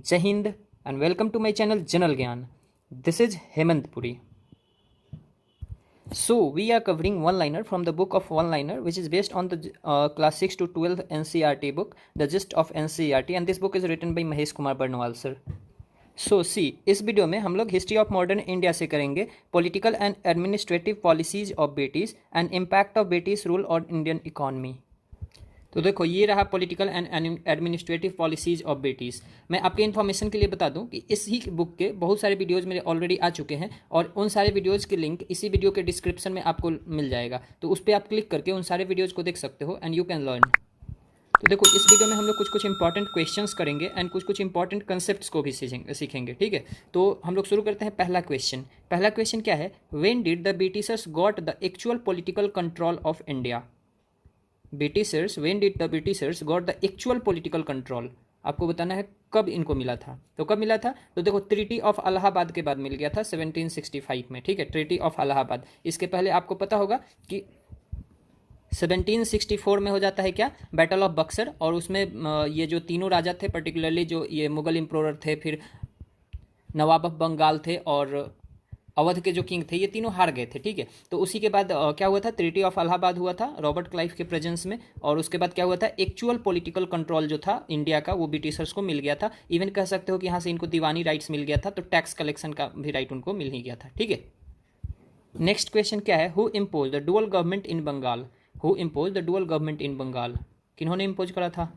Jai Hind and welcome to my channel General Gyan. This is Hemant Puri. So we are covering one-liner from the book of one-liner, which is based on the class 6 to 12 NCERT book, The Gist of NCERT, and this book is written by Mahesh Kumar Barnwal sir. सो सी इस video में हम लोग history of modern India से करेंगे political and administrative policies of बेटीज and impact of बेटीज rule on Indian economy. तो देखो ये रहा political and administrative policies of बेटीज़। मैं आपके इन्फॉर्मेशन के लिए बता दूं कि इसी बुक के बहुत सारे वीडियोज़ मेरे ऑलरेडी आ चुके हैं और उन सारे वीडियोज़ के लिंक इसी वीडियो के डिस्क्रिप्शन में आपको मिल जाएगा, तो उस पर आप क्लिक करके उन सारे वीडियोज़ को देख सकते हो एंड यू कैन लर्न। तो देखो इस वीडियो में हम लोग कुछ इंपॉर्टेंट क्वेश्चंस करेंगे एंड कुछ इंपॉर्टेंट कंसेप्ट्स को भी सीखेंगे, ठीक है। तो हम लोग शुरू करते हैं पहला क्वेश्चन क्या है, when did the Britishers got the actual political control of India. When did the Britishers got the actual political control, आपको बताना है कब इनको मिला था। तो कब मिला था, तो देखो ट्रीटी ऑफ इलाहाबाद के बाद मिल गया था 1765 में, ठीक है, ट्रीटी ऑफ इलाहाबाद। इसके पहले आपको पता होगा कि 1764 में हो जाता है क्या, बैटल ऑफ बक्सर, और उसमें ये जो तीनों राजा थे, पर्टिकुलरली जो ये मुगल एम्प्रोरर थे, फिर नवाब ऑफ बंगाल थे और अवध के जो किंग थे, ये तीनों हार गए थे, ठीक है। तो उसी के बाद क्या हुआ था, ट्रीटी ऑफ इलाहाबाद हुआ था रॉबर्ट क्लाइव के प्रेजेंस में, और उसके बाद क्या हुआ था, एक्चुअल पॉलिटिकल कंट्रोल जो था इंडिया का वो ब्रिटिशर्स को मिल गया था। इवन कह सकते हो कि यहाँ से इनको दीवानी राइट्स मिल गया था, तो टैक्स कलेक्शन का भी राइट उनको मिल ही गया था, ठीक है। नेक्स्ट क्वेश्चन क्या है, who impose the dual government in Bengal. Who impose the dual government in Bengal, किन्होंने इम्पोज करा था,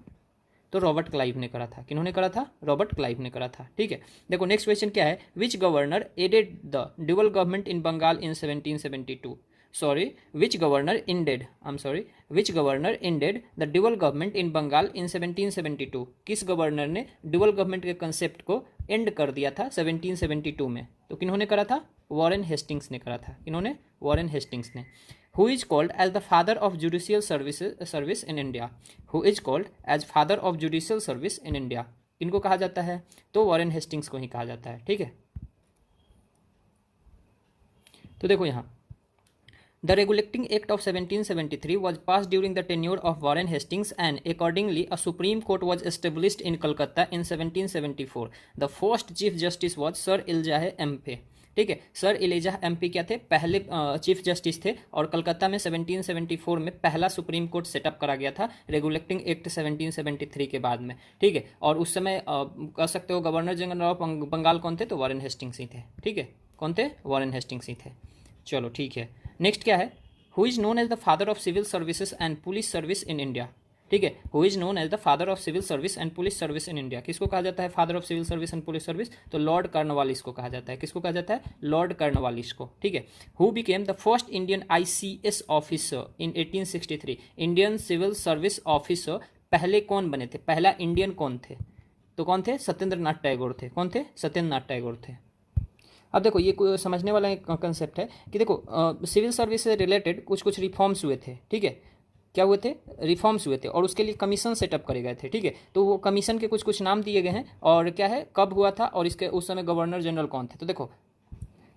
तो रॉबर्ट क्लाइव ने करा था। किन्होंने करा था, रॉबर्ट क्लाइव ने करा था, ठीक है। देखो नेक्स्ट क्वेश्चन क्या है, which governor ended the dual government in Bengal in 1772। Which governor ended the dual government in Bengal in 1772। किस गवर्नर ने डुअल गवर्नमेंट के कंसेप्ट को एंड कर दिया था 1772 में, तो किन्होंने करा था, वॉरेन हेस्टिंग्स ने करा था। किन्होंने, वॉरेन हेस्टिंग्स ने। Who is called as the father of judicial service in India? Who is called as father of judicial service in India? किनको कहा जाता है, तो वॉरेन हेस्टिंग्स को ही कहा जाता है, ठीक है। तो देखो यहाँ The Regulating Act of 1773 was passed during the tenure of Warren Hastings, and accordingly a Supreme Court was established in Calcutta in 1774. The first Chief Justice was Sir Elijah M.P. ठीक है, सर इलेजा एमपी क्या थे, पहले chief justice थे, और कलकत्ता में 1774 में पहला सुप्रीम कोर्ट सेटअप करा गया था रेगुलेटिंग एक्ट 1773 के बाद में, ठीक है। और उस समय कह सकते हो गवर्नर जनरल ऑफ बंगाल कौन थे, तो वॉरेन हेस्टिंग्स ही थे, ठीक है। कौन थे, वॉरेन हेस्टिंग्स ही थे। चलो ठीक है, नेक्स्ट क्या है, who is known as the father of civil services and police service in India. ठीक है, who is known as the father of civil service and police service in India. किसको कहा जाता है father of civil service and police service, तो Lord Cornwallis को कहा जाता है। किसको कहा जाता है, लॉर्ड कर्नवालिस को, ठीक है। Who became the first Indian ICS officer in 1863। Indian civil service officer पहले कौन बने थे, पहला इंडियन कौन थे, तो कौन थे, सत्येंद्र नाथ टैगोर थे। कौन थे, सत्येंद्र नाथ टैगोर थे। अब देखो ये समझने वाला एक कंसेप्ट है कि देखो सिविल सर्विस से रिलेटेड कुछ रिफॉर्म्स हुए थे, ठीक है। क्या हुए थे, रिफॉर्म्स हुए थे, और उसके लिए कमीशन सेटअप करे गए थे, ठीक है। तो वो कमीशन के कुछ नाम दिए गए हैं, और क्या है, कब हुआ था, और इसके उस समय गवर्नर जनरल कौन थे। तो देखो,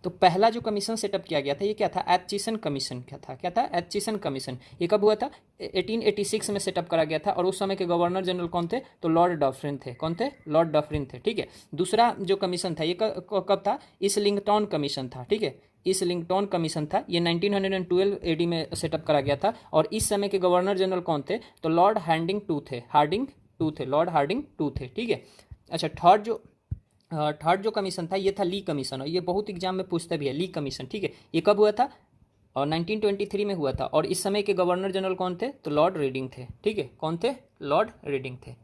तो पहला जो कमीशन सेटअप किया गया था ये क्या था, एचचिसन कमीशन। क्या था, एचचिसन कमीशन। ये कब हुआ था, 1886 में सेटअप करा गया था, और उस समय के गवर्नर जनरल कौन थे, तो लॉर्ड डफरिन थे। कौन थे, लॉर्ड डफरिन थे, ठीक है। दूसरा जो कमीशन था ये कब था, इस्लिंगटन कमीशन था, ठीक है। इस्लिंगटन कमीशन था, ये 1912 AD में सेटअप करा गया था, और इस समय के गवर्नर जनरल कौन थे, तो लॉर्ड हार्डिंग टू थे, लॉर्ड हार्डिंग टू थे, ठीक है। अच्छा, थर्ड जो कमीशन था ये था ली कमीशन, और ये बहुत एग्जाम में पूछता भी है, ली कमीशन, ठीक है। ये कब हुआ था, और 1923 में हुआ था, और इस समय के गवर्नर जनरल कौन थे, तो लॉर्ड रीडिंग थे, ठीक है। कौन थे, लॉर्ड रीडिंग थे,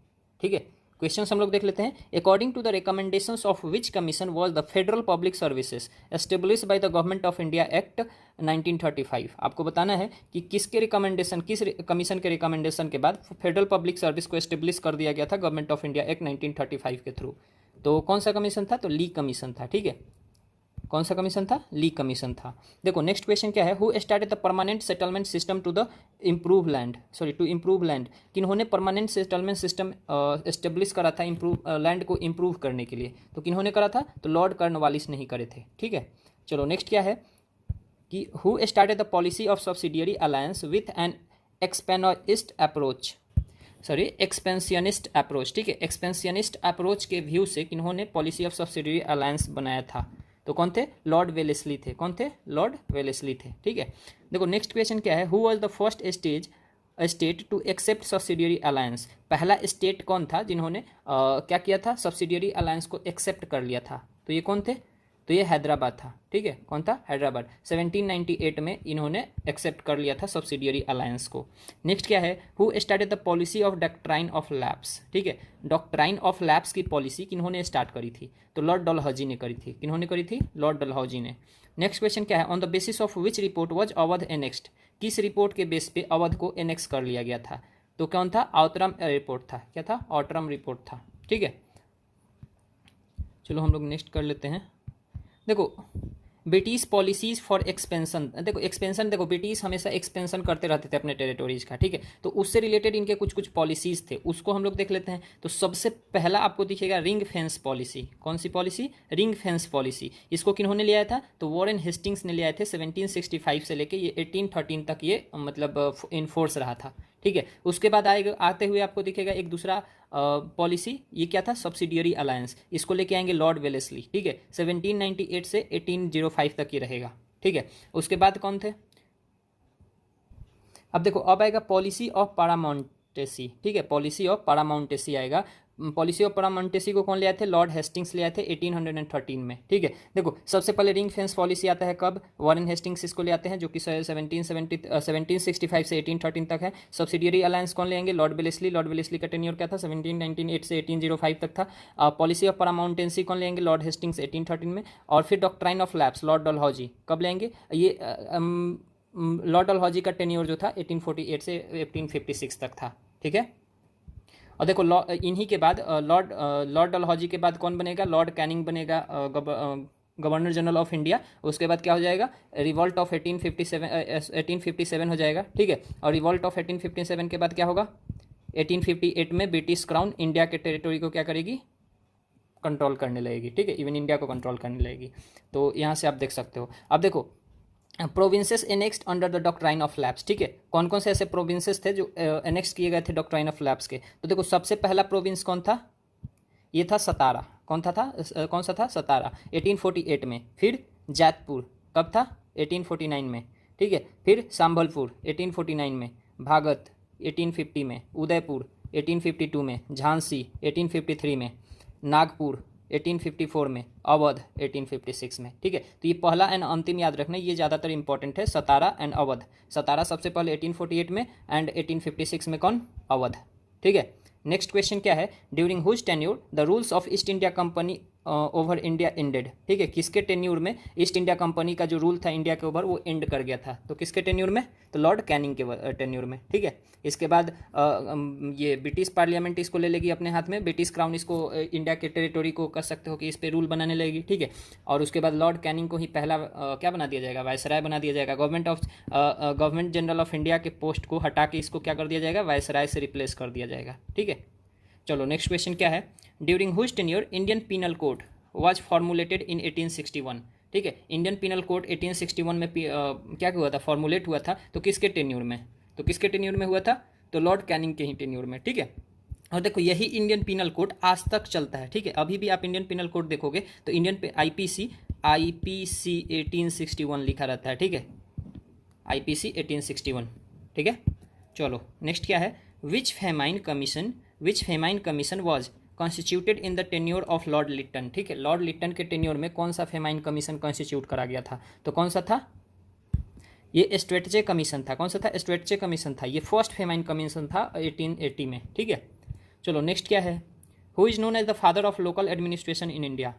ठीक है। क्वेश्चन हम लोग देख लेते हैं, according to the recommendations of which commission was the federal public services established by the government of India act 1935। आपको बताना है कि किसके रिकमेंडेशन, किस कमीशन के रिकमेंडेशन के बाद फेडरल पब्लिक सर्विस को एस्टेब्लिश कर दिया गया था गवर्नमेंट ऑफ इंडिया एक्ट 1935 के थ्रू। तो कौन सा कमीशन था, तो ली कमीशन था, ठीक है। कौन सा कमीशन था, ली कमीशन था। देखो नेक्स्ट क्वेश्चन क्या है, who started the permanent settlement system to improve land. किन्होंने परमानेंट सेटलमेंट सिस्टम एस्टेब्लिश करा था लैंड को इम्प्रूव करने के लिए, तो किन्होंने करा था, तो लॉर्ड कर्नवालिस नहीं करे थे, ठीक है। चलो नेक्स्ट क्या है कि who started the policy of subsidiary alliance with an expansionist approach. Sorry expansionist approach, ठीक है, एक्सपेंशनिस्ट अप्रोच के व्यू से किन्होंने पॉलिसी ऑफ सब्सिडियरी अलायंस बनाया था? तो कौन थे? लॉर्ड वेलेस्ली थे। कौन थे? लॉर्ड वेलेस्ली थे, ठीक है। देखो नेक्स्ट क्वेश्चन क्या है, who was the first state to accept subsidiary alliance? पहला स्टेट कौन था जिन्होंने क्या किया था? सब्सिडियरी अलायंस को एक्सेप्ट कर लिया था। तो ये कौन थे? तो ये हैदराबाद था, ठीक है। कौन था? हैदराबाद। 1798 में इन्होंने एक्सेप्ट कर लिया था सब्सिडियरी अलायंस को। नेक्स्ट क्या है, who started the policy of doctrine of lapse? ठीक है, डॉक्ट्राइन ऑफ लैप्स की पॉलिसी किन्होंने स्टार्ट करी थी? तो लॉर्ड डलहौजी ने करी थी। किन्होंने करी थी? लॉर्ड डलहौजी ने। नेक्स्ट क्वेश्चन क्या है, on the basis of which report was Awadh annexed? किस रिपोर्ट के बेस पे अवध को एनेक्स कर लिया गया था? तो कौन था? आउटरम रिपोर्ट था। क्या था? आउटरम रिपोर्ट था, ठीक है। चलो हम लोग नेक्स्ट कर लेते हैं। देखो ब्रिटिश पॉलिसीज फॉर एक्सपेंशन, देखो एक्सपेंशन, देखो ब्रिटिश हमेशा एक्सपेंशन करते रहते थे अपने टेरिटोरीज का, ठीक है। तो उससे रिलेटेड इनके कुछ कुछ पॉलिसीज थे, उसको हम लोग देख लेते हैं। तो सबसे पहला आपको दिखेगा रिंग फेंस पॉलिसी। कौन सी पॉलिसी? Ring fence policy. इसको किन्होंने लिया था? तो वॉरेन हेस्टिंग्स ने लिया थे 1765 से लेके ये 1813 तक ये मतलब इन फोर्स रहा था, ठीक है। उसके बाद आएगा, आते हुए आपको दिखेगा एक दूसरा पॉलिसी, ये क्या था? Subsidiary alliance. इसको लेके आएंगे लॉर्ड वेलेस्ली, ठीक है। 1798 से 1805 तक ये रहेगा, ठीक है। उसके बाद कौन थे? अब देखो अब आएगा पॉलिसी ऑफ पारामाउंटेसी, ठीक है, पॉलिसी ऑफ पारामाउंटेसी आएगा। पॉलिसी ऑफ पारामाउंटेसी को कौन ले आए थे? लॉर्ड हेस्टिंग्स ले आए थे 1813 में, ठीक है। देखो सबसे पहले रिंग फेंस पॉलिसी आता है कब? वॉरेन हेस्टिंग्स इसको ले आते हैं, जो कि 1765 से 1813 तक है। सब्सिडियरी अलायंस कौन ले आएंगे? Lord Wellesley. लॉर्ड वेलेस्ली का टेन्योर क्या था? 1798 से 1805 तक था। पॉलिसी ऑफ पारामाउंटेंसी कौन लेंगे? लॉर्ड हेस्टिंग्स 1813 में। और फिर doctrine of lapse Lord Dalhousie कब लेंगे? ये लॉर्ड डलहौजी का टेन्योर जो था 1848 से 1856 तक था, ठीक है। और देखो इन्हीं के बाद लॉर्ड डलहौजी के बाद कौन बनेगा? लॉर्ड कैनिंग बनेगा गवर्नर जनरल ऑफ इंडिया। उसके बाद क्या हो जाएगा? रिवॉल्ट ऑफ 1857 हो जाएगा, ठीक है। और रिवॉल्ट ऑफ 1857 के बाद क्या होगा? 1858 में ब्रिटिश क्राउन इंडिया के टेरिटोरी को क्या करेगी? कंट्रोल करने लगेगी, ठीक है, इवन इंडिया को कंट्रोल करने लगेगी। तो यहाँ से आप देख सकते हो। अब देखो provinces annexed under the doctrine of lapse, ठीक है। कौन कौन से ऐसे प्रोविंसेस थे जो एनेक्स किए गए थे डॉक्ट्राइन ऑफ लैप्स के? तो देखो सबसे पहला प्रोविंस कौन था? ये था सतारा। कौन था कौन सा था? सतारा 1848 में। फिर जैतपुर कब था? 1849 में, ठीक है। फिर संबलपुर 1849 में। भागत 1850 में। उदयपुर 1852 में। झांसी 1853 में। नागपुर 1854 में। अवध 1856 में, ठीक है। तो ये पहला एंड अंतिम याद रखना, ये ज़्यादातर इंपॉर्टेंट है, सतारा एंड अवध। सतारा सबसे पहले 1848 में एंड 1856 में कौन? अवध, ठीक है। नेक्स्ट क्वेश्चन क्या है, during whose tenure the rules of East India company over India ended, ठीक है। किसके टेन्यूर में ईस्ट इंडिया कंपनी का जो रूल था इंडिया के ऊपर वो एंड कर गया था? तो किसके टेन्यूर में? तो लॉर्ड कैनिंग के टेन्यूर में, ठीक है। इसके बाद ये ब्रिटिश पार्लियामेंट इसको ले लेगी अपने हाथ में, ब्रिटिश क्राउन इसको इंडिया के टेरिटोरी को कर सकते हो कि इस पे रूल बनाने लगेगी, ठीक है। और उसके बाद लॉर्ड कैनिंग को ही पहला क्या बना दिया जाएगा? वायसराय बना दिया जाएगा। गवर्नमेंट जनरल ऑफ इंडिया के पोस्ट को हटा के इसको क्या कर दिया जाएगा? वायसराय से रिप्लेस कर दिया जाएगा, ठीक है। चलो नेक्स्ट क्वेश्चन क्या है, during whose tenure Indian penal code was formulated in 1861, ठीक है। इंडियन पीनल कोड 1861 में क्या हुआ था? फॉर्मुलेट हुआ था। तो किसके टेन्योर में? तो किसके टेन्योर में हुआ था? तो लॉर्ड कैनिंग के ही टेन्योर में, ठीक है। और देखो यही इंडियन पीनल कोड आज तक चलता है, ठीक है। अभी भी आप इंडियन पीनल कोड देखोगे तो इंडियन आईपीसी 1861 लिखा रहता है, ठीक है। आईपीसी 1861, ठीक है। चलो नेक्स्ट क्या है, which famine commission was constituted in the tenure of lord Lytton, ठीक है। लॉर्ड लिट्टन के टेन्योर में कौन सा फेमाइन कमीशन कॉन्स्टिट्यूट करा गया था? तो कौन सा था? ये स्ट्रेटजे कमीशन था। कौन सा था? स्ट्रेटजे कमीशन था। ये फर्स्ट फेमाइन कमीशन था 1880 में, ठीक है। चलो नेक्स्ट क्या है, who is known as the father of local administration in India?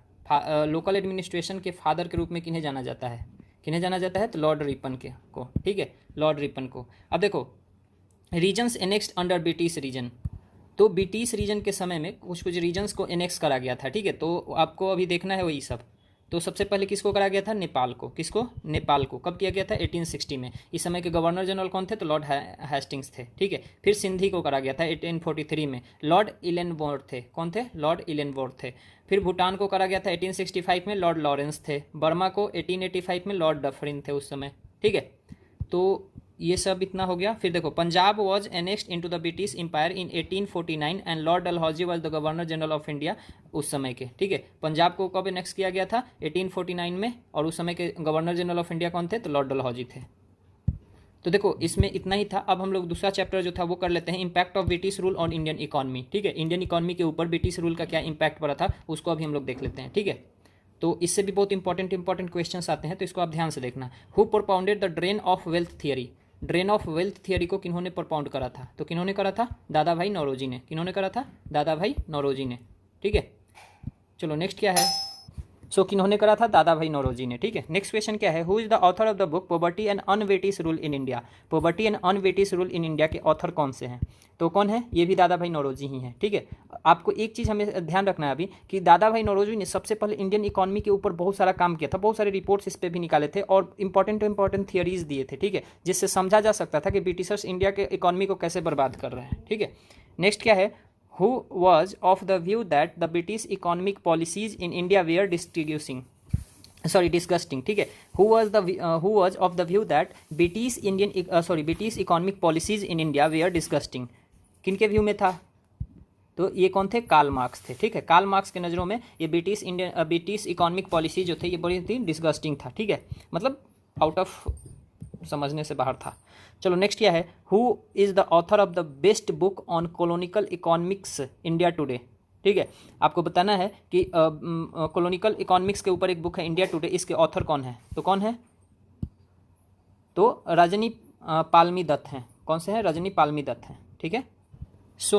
Local administration के फादर के रूप में किन्हें जाना जाता है? किन्हें जाना जाता है? तो लॉर्ड रिपन को, ठीक है, लॉर्ड रिपन को। अब देखो regions annexed under British region, तो ब्रिटिश रीजन के समय में कुछ कुछ रीजन्स को एनेक्स करा गया था, ठीक है। तो आपको अभी देखना है वही सब। तो सबसे पहले किसको करा गया था? नेपाल को। किसको? नेपाल को। कब किया गया था? 1860 में। इस समय के गवर्नर जनरल कौन थे? तो लॉर्ड हेस्टिंग्स थे, ठीक है। फिर सिंधी को करा गया था 1843 में, लॉर्ड इलेनवोर्थ थे। कौन थे? लॉर्ड इलेनवोर्थ थे। फिर भूटान को करा गया था 1865 में, लॉर्ड लॉरेंस थे। बर्मा को 1885 में लॉर्ड डफरिन थे उस समय, ठीक है। तो ये सब इतना हो गया। फिर देखो Punjab was annexed into the British empire in 1849 and Lord Dalhousie was the governor general of India उस समय के। ठीक है, पंजाब को कब एनेक्स किया गया था? 1849 में, और उस समय के गवर्नर जनरल ऑफ इंडिया कौन थे? तो लॉर्ड डलहौजी थे। तो देखो इसमें इतना ही था। अब हम लोग दूसरा चैप्टर जो था वो कर लेते हैं, impact of British rule on Indian economy. ठीक है, इंडियन इकॉनमी के ऊपर ब्रिटिश रूल का क्या इम्पैक्ट पड़ा था उसको अभी हम लोग देख लेते हैं। ठीक है, तो इससे भी बहुत इंपॉर्टेंट क्वेश्चंस आते हैं, तो इसको आप ध्यान से देखना। Who propounded the drain of wealth theory? Drain of wealth theory को किन्होंने प्रोपाउंड करा था? तो किन्होंने करा था? दादा भाई नौरोजी ने। किन्होंने करा था? दादा भाई नौरोजी ने। ठीक है, चलो नेक्स्ट क्या है? किन्होंने करा था? दादा भाई नौरोजी ने। ठीक है, नेक्स्ट क्वेश्चन क्या है? Who is the author of the book poverty and un-British rule in India? Poverty and un-British rule in India के ऑथर कौन से हैं? तो कौन है? ये भी दादा भाई नौरोजी ही हैं। ठीक है, आपको एक चीज़ हमें ध्यान रखना है अभी कि दादा भाई नौरोजी ने सबसे पहले इंडियन इकॉनमी के ऊपर बहुत सारा काम किया था, बहुत सारे रिपोर्ट्स इस पर भी निकाले थे और इंपॉर्टेंट थियरीज दिए थे। ठीक है, जिससे समझा जा सकता था कि ब्रिटिशर्स इंडिया के इकॉनमी को कैसे बर्बाद कर रहे हैं। ठीक है, नेक्स्ट क्या है? Who was of the view that the British economic policies in India were disgusting? ठीक है, who was of the view that British economic policies in India were disgusting? किनके व्यू में था? तो ये कौन थे? कार्ल मार्क्स थे। ठीक है, कार्ल मार्क्स के नज़रों में ये ब्रिटिश इकोनॉमिक पॉलिसी जो थे ये बड़ी थी डिस्गस्टिंग था। ठीक है, मतलब आउट ऑफ समझने से बाहर था। चलो नेक्स्ट क्या है? Who is the author of the best book on कॉलोनिकल economics India today? ठीक है, आपको बताना है कि कॉलोनिकल इकोनॉमिक्स के ऊपर एक बुक है इंडिया टुडे, इसके ऑथर कौन है? तो कौन है? तो रजनी पालमी दत्त हैं। कौन से हैं? रजनी पालमी दत्त हैं। ठीक है,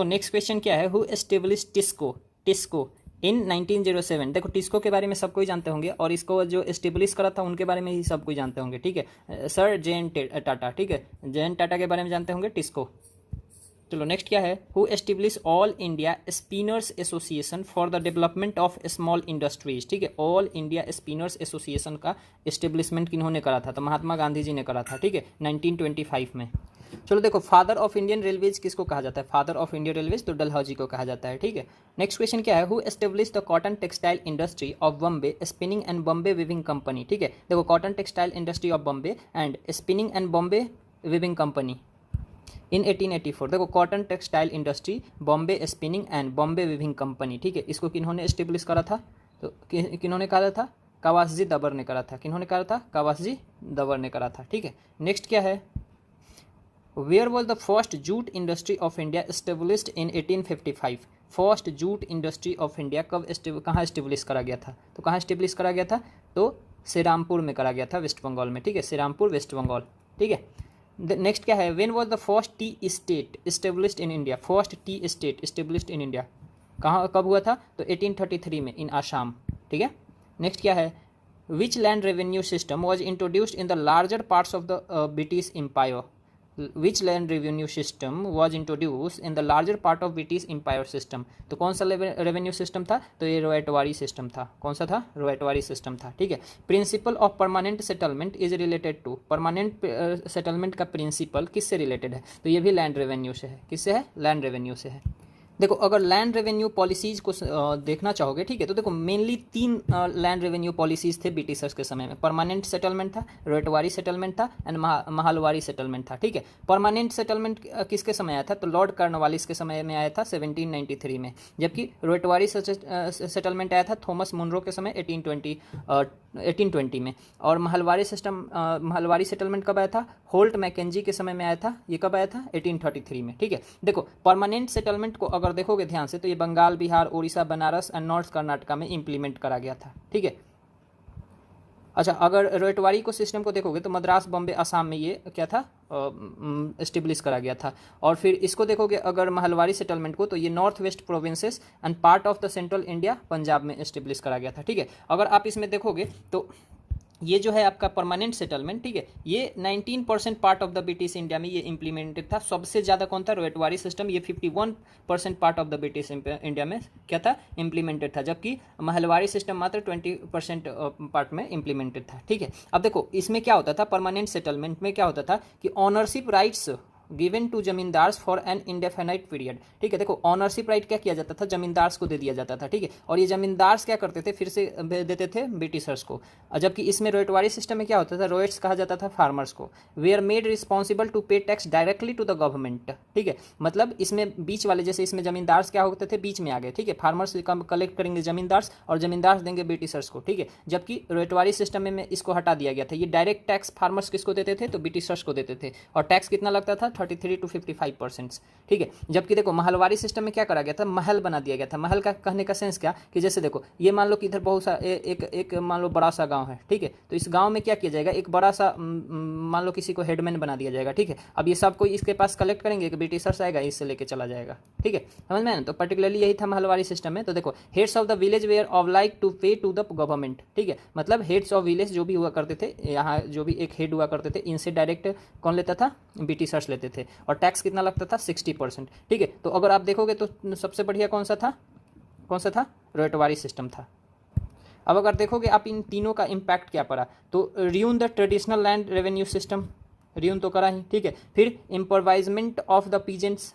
नेक्स्ट क्वेश्चन क्या है? हु एस्टेब्लिश टिस्को इन 1907? देखो टिस्को के बारे में सब कोई जानते होंगे और इसको जो एस्टेब्लिश करा था उनके बारे में ही सब कोई जानते होंगे। ठीक है, सर जे.एन. टाटा। ठीक है, जे.एन. टाटा के बारे में जानते होंगे टिस्को। चलो नेक्स्ट क्या है? Who establish all India spinners association for the development of small industries? ठीक है, ऑल इंडिया स्पिनर्स एसोसिएशन का एस्टेब्लिशमेंट किन्होंने करा था? तो महात्मा गांधी जी ने करा था। ठीक है, 1925 में। चलो देखो, फादर ऑफ इंडियन रेलवेज किसको कहा जाता है? फादर ऑफ इंडियन रेलवेज तो डलहौजी को कहा जाता है। ठीक है, नेक्स्ट क्वेश्चन क्या है? Who establish the cotton textile industry of Bombay spinning and Bombay weaving company? ठीक है, देखो cotton textile industry of Bombay and spinning and Bombay weaving company इन 1884। देखो cotton textile industry, Bombay spinning and Bombay weaving company. ठीक है, इसको किन्होंने एस्टेब्लिश करा था? तो किन्होंने कहा था? कावासजी दबर ने करा था। किन्होंने करा था? कावासजी दबर ने करा था। ठीक है, नेक्स्ट क्या है? Where was the first jute industry of India established in 1855? First jute industry of India कहाँ एस्टेब्लिश करा गया था? तो कहाँ एस्टेब्लिश करा गया था? तो श्रीरामपुर में करा गया था, वेस्ट बंगाल में। ठीक है, श्रीरामपुर वेस्ट बंगाल। ठीक है, नेक्स्ट क्या है? When was the first T state established in India? First T state established in India कहाँ कब हुआ था? तो 1833 में इन आसाम। ठीक है, नेक्स्ट क्या है? Which land revenue system was introduced in the larger parts of the British empire? Which land revenue system was introduce in the larger part of British empire system? तो कौन सा रेवेन्यू सिस्टम था? तो ये रोएटवारी system था। कौन सा था? रोएटवारी सिस्टम था। ठीक है, principal of permanent settlement is related to? Permanent settlement का प्रिंसिपल किससे रिलेटेड है? तो ये भी लैंड रेवेन्यू से है। किससे है? लैंड रेवेन्यू से है। देखो अगर लैंड रेवेन्यू पॉलिसीज़ को देखना चाहोगे, ठीक है, तो देखो मेनली 3 लैंड रेवेन्यू पॉलिसीज़ थे ब्रिटिशर्स के समय में। परमानेंट सेटलमेंट था, रोएटवारी सेटलमेंट था एंड महालवारी सेटलमेंट था। ठीक है, परमानेंट सेटलमेंट किसके समय आया था? तो लॉर्ड कॉर्नवालिस के समय में आया था 1793 में, जबकि रोएटवारी सेटलमेंट आया था थॉमस मुनरो के समय 1820 में। और महलवारी सेटलमेंट कब आया था? होल्ट मैकेंजी के समय में आया था। ये कब आया था? 1833 में। ठीक है, देखो परमानेंट सेटलमेंट को अगर देखोगे ध्यान से तो ये बंगाल, बिहार, उड़ीसा, बनारस एंड नॉर्थ कर्नाटका में इंप्लीमेंट करा गया था। ठीक है, अच्छा अगर रोएटवारी को सिस्टम को देखोगे तो मद्रास, बॉम्बे, असम में ये क्या था? एस्टेब्लिश करा गया था। और फिर इसको देखोगे अगर महलवारी सेटलमेंट को तो ये north west provinces and part of the central India, Punjab में एस्टेब्लिश करा गया था। ठीक है, अगर आप इसमें देखोगे तो ये जो है आपका परमानेंट सेटलमेंट, ठीक है, ये 19% part of the British India में ये इंप्लीमेंटेड था। सबसे ज़्यादा कौन था? रोएटवारी सिस्टम, ये 51% part of the British India में क्या था? इंप्लीमेंटेड था, जबकि महलवारी सिस्टम मात्र 20% पार्ट में इंप्लीमेंटेड था। ठीक है, अब देखो इसमें क्या होता था? परमानेंट सेटलमेंट में क्या होता था कि ownership rights given to zamindars for an indefinite period. ठीक है, देखो ऑनरशिप राइट क्या किया जाता था, जमींदार्स को दे दिया जाता था। ठीक है, और ये जमींदार्स क्या करते थे, फिर से देते थे ब्रिटिशर्स को। जबकि इसमें रोयटवारी सिस्टम में क्या होता था, रोयट्स कहा जाता था फार्मर्स को। They are made responsible to pay tax directly to the government. ठीक है, मतलब इसमें बीच वाले, जैसे इसमें जमींदार्स क्या होते थे, बीच में आ गए। ठीक है, फार्मर्स कलेक्ट करेंगे जमींदार्स और जमींदार्स देंगे ब्रिटिशर्स को। ठीक है, जबकि रोयटवारी सिस्टम में इसको हटा दिया गया था। ये डायरेक्ट टैक्स फार्मर्स किसको देते थे, तो ब्रिटिशर्स को देते थे। और टैक्स कितना लगता था, 33 to 55%। ठीक है, जबकि देखो महलवारी सिस्टम में क्या करा गया था, महल बना दिया गया था। महल का कहने का सेंस क्या, कि जैसे देखो ये मान लो कि इधर बहुत सा एक मान लो बड़ा सा गांव है। ठीक है, तो इस गांव में क्या किया जाएगा, एक बड़ा सा मान लो किसी को हेडमैन बना दिया जाएगा। ठीक है, अब ये सब कोई इसके पास कलेक्ट करेंगे, एक ब्रिटिशर्स आएगा, इससे लेके चला जाएगा। ठीक है, समझ में ना। तो पर्टिकुलरली यही था महलवारी सिस्टम में। तो देखो heads of the village were obliged to pay to the government. ठीक है, मतलब हेड्स ऑफ विलेज जो भी हुआ करते थे, यहाँ जो भी एक हेड हुआ करते थे, इनसे डायरेक्ट कौन लेता था, ब्रिटिशर्स लेते थे। और टैक्स कितना लगता था, 60%। ठीक है, तो अगर आप देखोगे तो सबसे बढ़िया कौन सा था, रोयटवारी सिस्टम था। अब अगर देखोगे आप इन तीनों का इम्पैक्ट क्या पड़ा, तो ruin the traditional land revenue system, ruin तो करा ही। ठीक है, फिर इम्प्रोवाइजमेंट ऑफ द पीजेंट्स,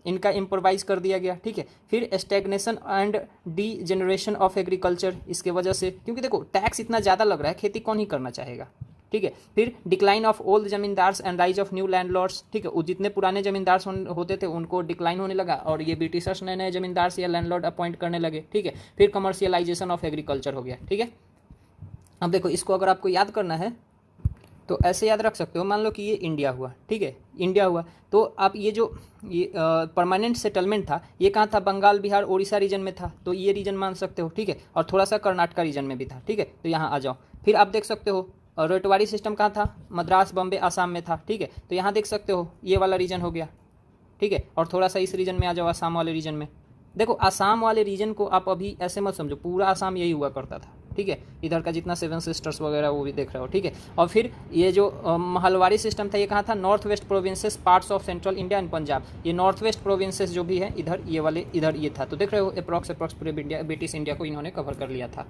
इनका इम्प्रोवाइज कर दिया गया। ठीक है, फिर stagnation and D generation of agriculture, इसके वजह से, क्योंकि देखो टैक्स इतना ज़्यादा लग रहा है, खेती कौन ही करना चाहेगा। ठीक है, फिर decline of old zamindars and rise of new landlords. ठीक है, जितने पुराने जमींदार्स होते थे उनको डिक्लाइन होने लगा और ये ब्रिटिशर्स नए नए जमींदार्स या लैंडलॉर्ड अपॉइंट करने लगे। ठीक है, फिर कमर्शियलाइजेशन ऑफ एग्रीकल्चर हो गया। ठीक है, अब देखो इसको अगर आपको याद करना है तो ऐसे याद रख सकते हो, मान लो कि ये इंडिया हुआ। ठीक है, इंडिया हुआ तो आप ये जो ये परमानेंट सेटलमेंट था, ये कहाँ था, बंगाल बिहार उड़ीसा रीजन में था, तो ये रीजन मान सकते हो। ठीक है, और थोड़ा सा कर्नाटका रीजन में भी था। ठीक है, तो यहाँ आ जाओ। फिर आप देख सकते हो रोयटवारी सिस्टम कहाँ था, मद्रास बॉम्बे आसाम में था। ठीक है, तो यहाँ देख सकते हो ये वाला रीजन हो गया। ठीक है, और थोड़ा सा इस रीजन में आ जाओ, आसाम वाले रीजन में। देखो आसाम वाले रीजन को आप अभी ऐसे मत समझो, पूरा आसाम यही हुआ करता था। ठीक है, इधर का जितना 7 सिस्टर्स वगैरह वो भी देख रहे हो। ठीक है, और फिर ये जो महलवारी सिस्टम था, ये कहाँ था, north west provinces, parts of central India and Punjab. ये नॉर्थ वेस्ट प्रोविंसेस जो भी है इधर, ये वाले इधर ये था। तो देख रहे हो अप्रॉक्स पूरे ब्रिटिश इंडिया को इन्होंने कवर कर लिया था।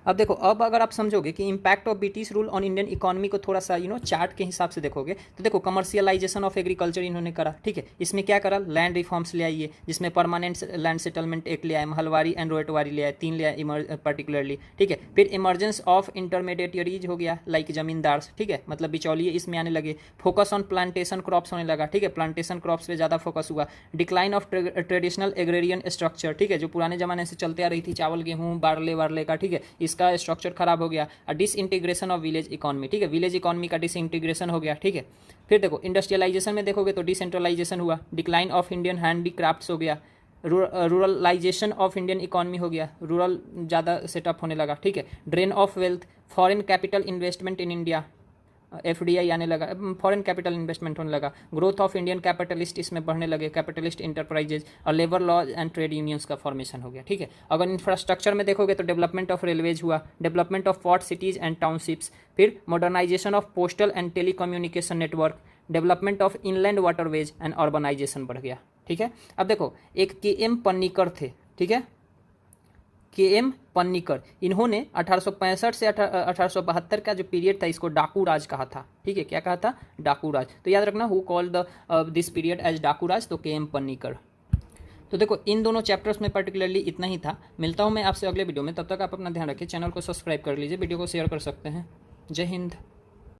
अब देखो, अब अगर आप समझोगे कि impact of British rule on Indian economy को थोड़ा सा चार्ट के हिसाब से देखोगे, तो देखो कमर्शियलाइजेशन ऑफ एग्रीकल्चर इन्होंने करा। ठीक है, इसमें क्या करा, लैंड रिफॉर्म्स ले आइए, जिसमें परमानेंट लैंड सेटलमेंट एक ले आए, महलवारी एंड रोयटवारी ले आए, 3 ले आए पर्टिकुलरली। ठीक है, फिर इमरजेंस ऑफ इंटरमीडिएटरीज हो गया, लाइक जमींदार्स। ठीक है, मतलब बिचौलिए इसमें आने लगे। फोकस ऑन प्लांटेशन क्रॉप्स होने लगा। ठीक है, प्लांटेशन क्रॉप्स पे ज़्यादा फोकस हुआ। Decline of traditional agrarian structure. ठीक है, जो पुराने जमाने से चलते आ रही थी, चावल गेहूँ बारले वारले का। ठीक है, इसका स्ट्रक्चर खराब हो गया। Disintegration of village economy. ठीक है, विलेज इकोनॉमी का डिसइंटीग्रेशन हो गया। ठीक है, फिर देखो इंडस्ट्रियलाइजेशन में देखोगे तो डिसेंट्रलाइजेशन हुआ। डिक्लाइन ऑफ इंडियन हैंडीक्राफ्ट्स हो गया। रूरलाइजेशन ऑफ इंडियन इकोनॉमी हो गया, रूरल ज़्यादा सेटअप होने लगा। ठीक है, drain of wealth, foreign capital investment in India, FDI आने लगा, फॉरेन कैपिटल इन्वेस्टमेंट होने लगा। ग्रोथ ऑफ इंडियन कैपिटलिस्ट इसमें बढ़ने लगे, कैपिटलिस्ट इंटरप्राइजेज, और labour laws and trade unions का फॉर्मेशन हो गया। ठीक है, अगर इंफ्रास्ट्रक्चर में देखोगे तो डेवलपमेंट ऑफ रेलवेज हुआ, development of port cities and townships, फिर modernisation of postal and telecommunication network, development of inland waterways and urbanisation बढ़ गया। ठीक है, अब देखो एक KM पन्नीकर थे। ठीक है, KM पन्नीकर, इन्होंने 1865 से 1872 का जो पीरियड था, इसको डाकू राज कहा था। ठीक है, क्या कहा था, डाकू राज। तो याद रखना, who called this period as Daku Raj, तो KM पन्नीकर। तो देखो इन दोनों चैप्टर्स में पर्टिकुलरली इतना ही था। मिलता हूँ मैं आपसे अगले वीडियो में, तब तक आप अपना ध्यान रखिए, चैनल को सब्सक्राइब कर लीजिए, वीडियो को शेयर कर सकते हैं। जय हिंद।